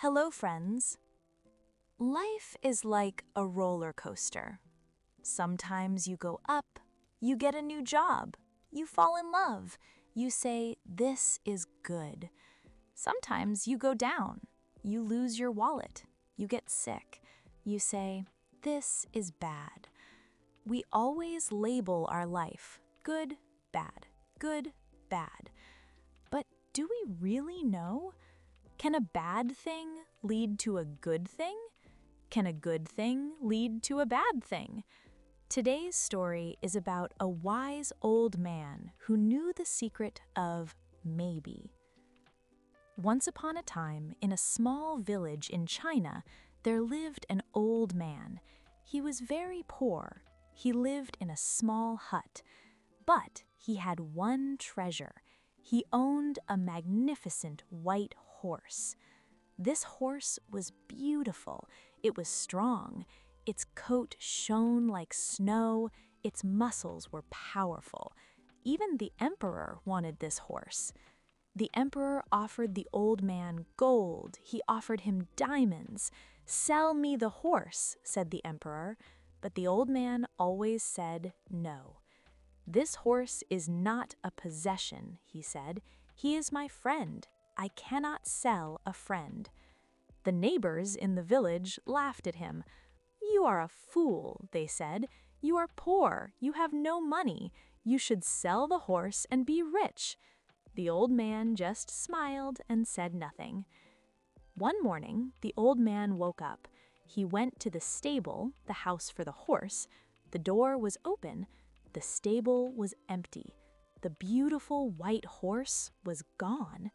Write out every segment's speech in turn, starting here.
Hello, friends. Life is like a roller coaster. Sometimes you go up, you get a new job, you fall in love, you say, "This is good." Sometimes you go down, you lose your wallet, you get sick, you say, "This is bad." We always label our life good, bad, good, bad. But do we really know? Can a bad thing lead to a good thing? Can a good thing lead to a bad thing? Today's story is about a wise old man who knew the secret of maybe. Once upon a time, in a small village in China, there lived an old man. He was very poor. He lived in a small hut. But he had one treasure. He owned a magnificent white horse. This horse was beautiful. It was strong. Its coat shone like snow. Its muscles were powerful. Even the emperor wanted this horse. The emperor offered the old man gold. He offered him diamonds. "Sell me the horse," said the emperor. But the old man always said no. "This horse is not a possession," he said. "He is my friend. I cannot sell a friend." The neighbors in the village laughed at him. "You are a fool," they said. "You are poor. You have no money. You should sell the horse and be rich." The old man just smiled and said nothing. One morning, the old man woke up. He went to the stable, the house for the horse. The door was open. The stable was empty. The beautiful white horse was gone.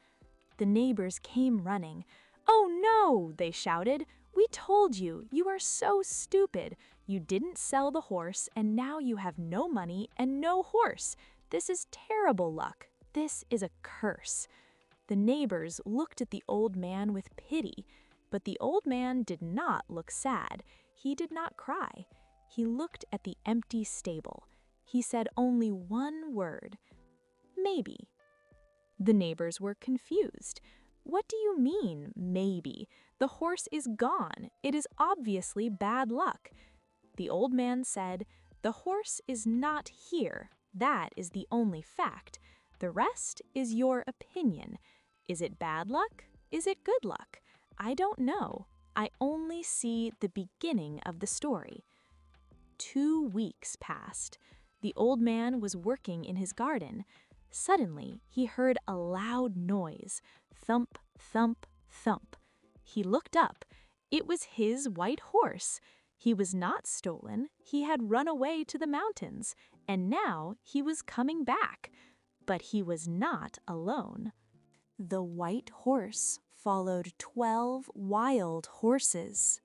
The neighbors came running. "Oh no!" they shouted. "We told you! You are so stupid! You didn't sell the horse, and now you have no money and no horse! This is terrible luck! This is a curse!" The neighbors looked at the old man with pity, but the old man did not look sad. He did not cry. He looked at the empty stable. He said only one word, "Maybe." The neighbors were confused. "What do you mean, maybe? The horse is gone. It is obviously bad luck." The old man said, "The horse is not here. That is the only fact. The rest is your opinion. Is it bad luck? Is it good luck? I don't know. I only see the beginning of the story." 2 weeks passed. The old man was working in his garden. Suddenly, he heard a loud noise, thump, thump, thump. He looked up. It was his white horse. He was not stolen. He had run away to the mountains, and now he was coming back. But he was not alone. The white horse followed 12 wild horses.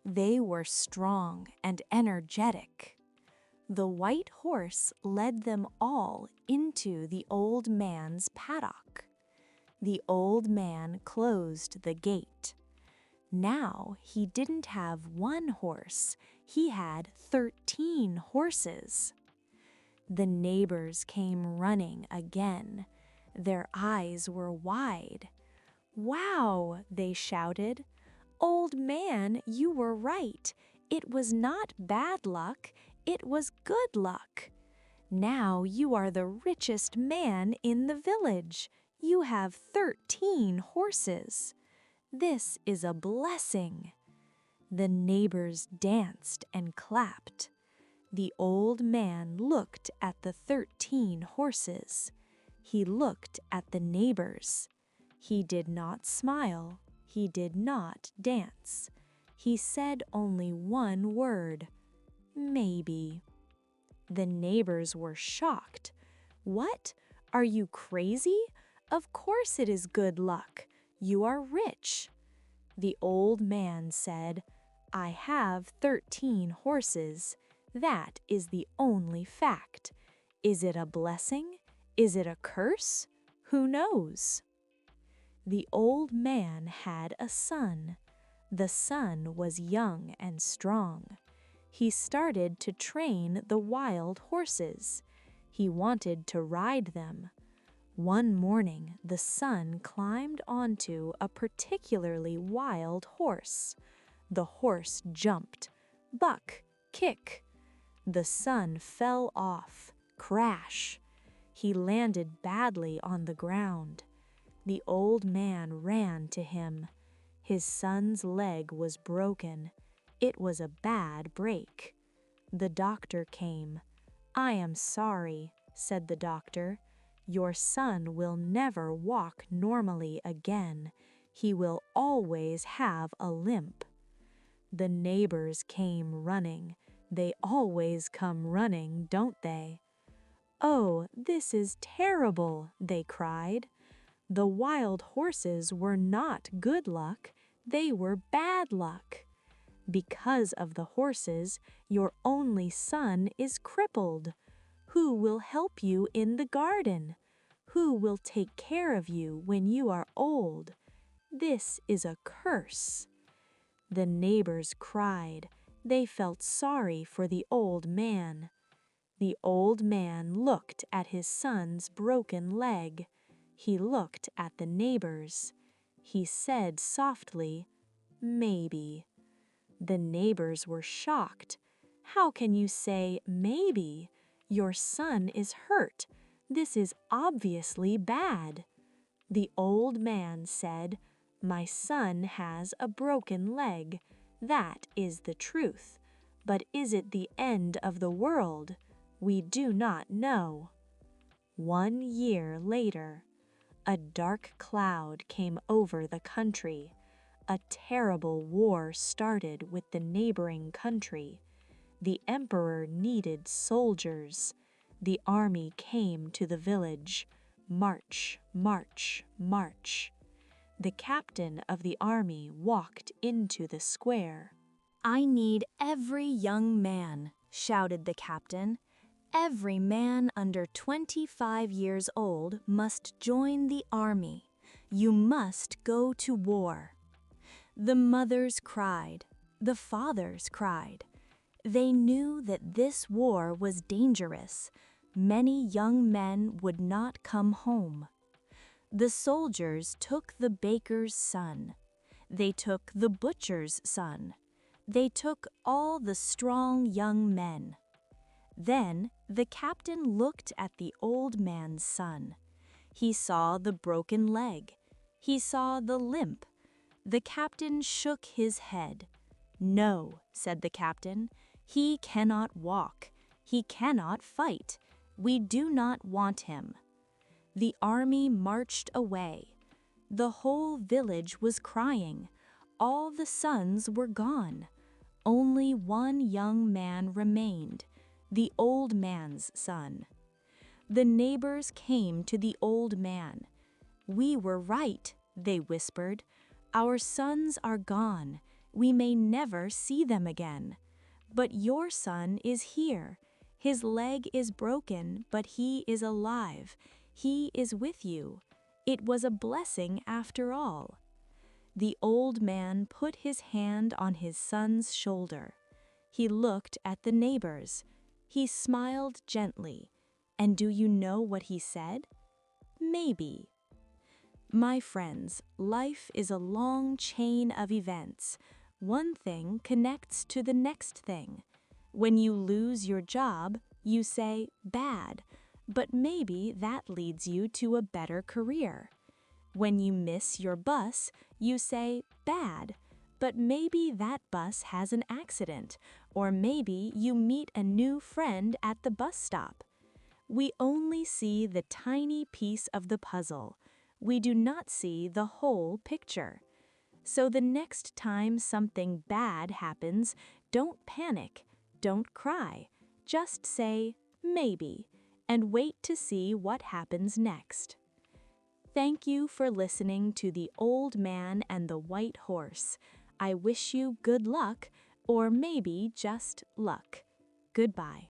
They were strong and energetic. The white horse led them all into the old man's paddock. The old man closed the gate. Now he didn't have one horse, he had 13 horses. The neighbors came running again. Their eyes were wide. "Wow!" they shouted. "Old man, you were right. It was not bad luck, it was good luck. Now you are the richest man in the village. You have 13 horses. This is a blessing." The neighbors danced and clapped. The old man looked at the 13 horses. He looked at the neighbors. He did not smile. He did not dance. He said only one word, "Maybe." The neighbors were shocked. "What? Are you crazy? Of course it is good luck. You are rich." The old man said, "I have 13 horses. That is the only fact. Is it a blessing? Is it a curse? Who knows?" The old man had a son. The son was young and strong. He started to train the wild horses. He wanted to ride them. One morning, the son climbed onto a particularly wild horse. The horse jumped. Buck, kick. The son fell off. Crash. He landed badly on the ground. The old man ran to him. His son's leg was broken. It was a bad break. The doctor came. "I am sorry," said the doctor. "Your son will never walk normally again. He will always have a limp." The neighbors came running. They always come running, don't they? "Oh, this is terrible," they cried. The wild horses were not good luck, they were bad luck. Because of the horses, your only son is crippled. Who will help you in the garden? Who will take care of you when you are old? This is a curse. The neighbors cried. They felt sorry for the old man. The old man looked at his son's broken leg. He looked at the neighbors. He said softly, "Maybe." The neighbors were shocked. "How can you say maybe? Your son is hurt. This is obviously bad." The old man said, "My son has a broken leg. That is the truth. But is it the end of the world? We do not know." 1 year later, a dark cloud came over the country. A terrible war started with the neighboring country. The emperor needed soldiers. The army came to the village. March, march, march. The captain of the army walked into the square. "I need every young man," shouted the captain. "Every man under 25 years old must join the army. You must go to war." The mothers cried. The fathers cried. They knew that this war was dangerous. Many young men would not come home. The soldiers took the baker's son. They took the butcher's son. They took all the strong young men. Then the captain looked at the old man's son. He saw the broken leg. He saw the limp. The captain shook his head. "No," said the captain, "he cannot walk. He cannot fight. We do not want him." The army marched away. The whole village was crying. All the sons were gone. Only one young man remained, the old man's son. The neighbors came to the old man. "We were right," they whispered. "Our sons are gone. We may never see them again. But your son is here. His leg is broken, but he is alive. He is with you. It was a blessing after all." The old man put his hand on his son's shoulder. He looked at the neighbors. He smiled gently. And do you know what he said? "Maybe." My friends, life is a long chain of events. One thing connects to the next thing. When you lose your job, you say, "Bad," but maybe that leads you to a better career. When you miss your bus, you say, "Bad," but maybe that bus has an accident, or maybe you meet a new friend at the bus stop. We only see the tiny piece of the puzzle. We do not see the whole picture. So the next time something bad happens, don't panic, don't cry. Just say, "Maybe," and wait to see what happens next. Thank you for listening to The Old Man and the White Horse. I wish you good luck, or maybe just luck. Goodbye.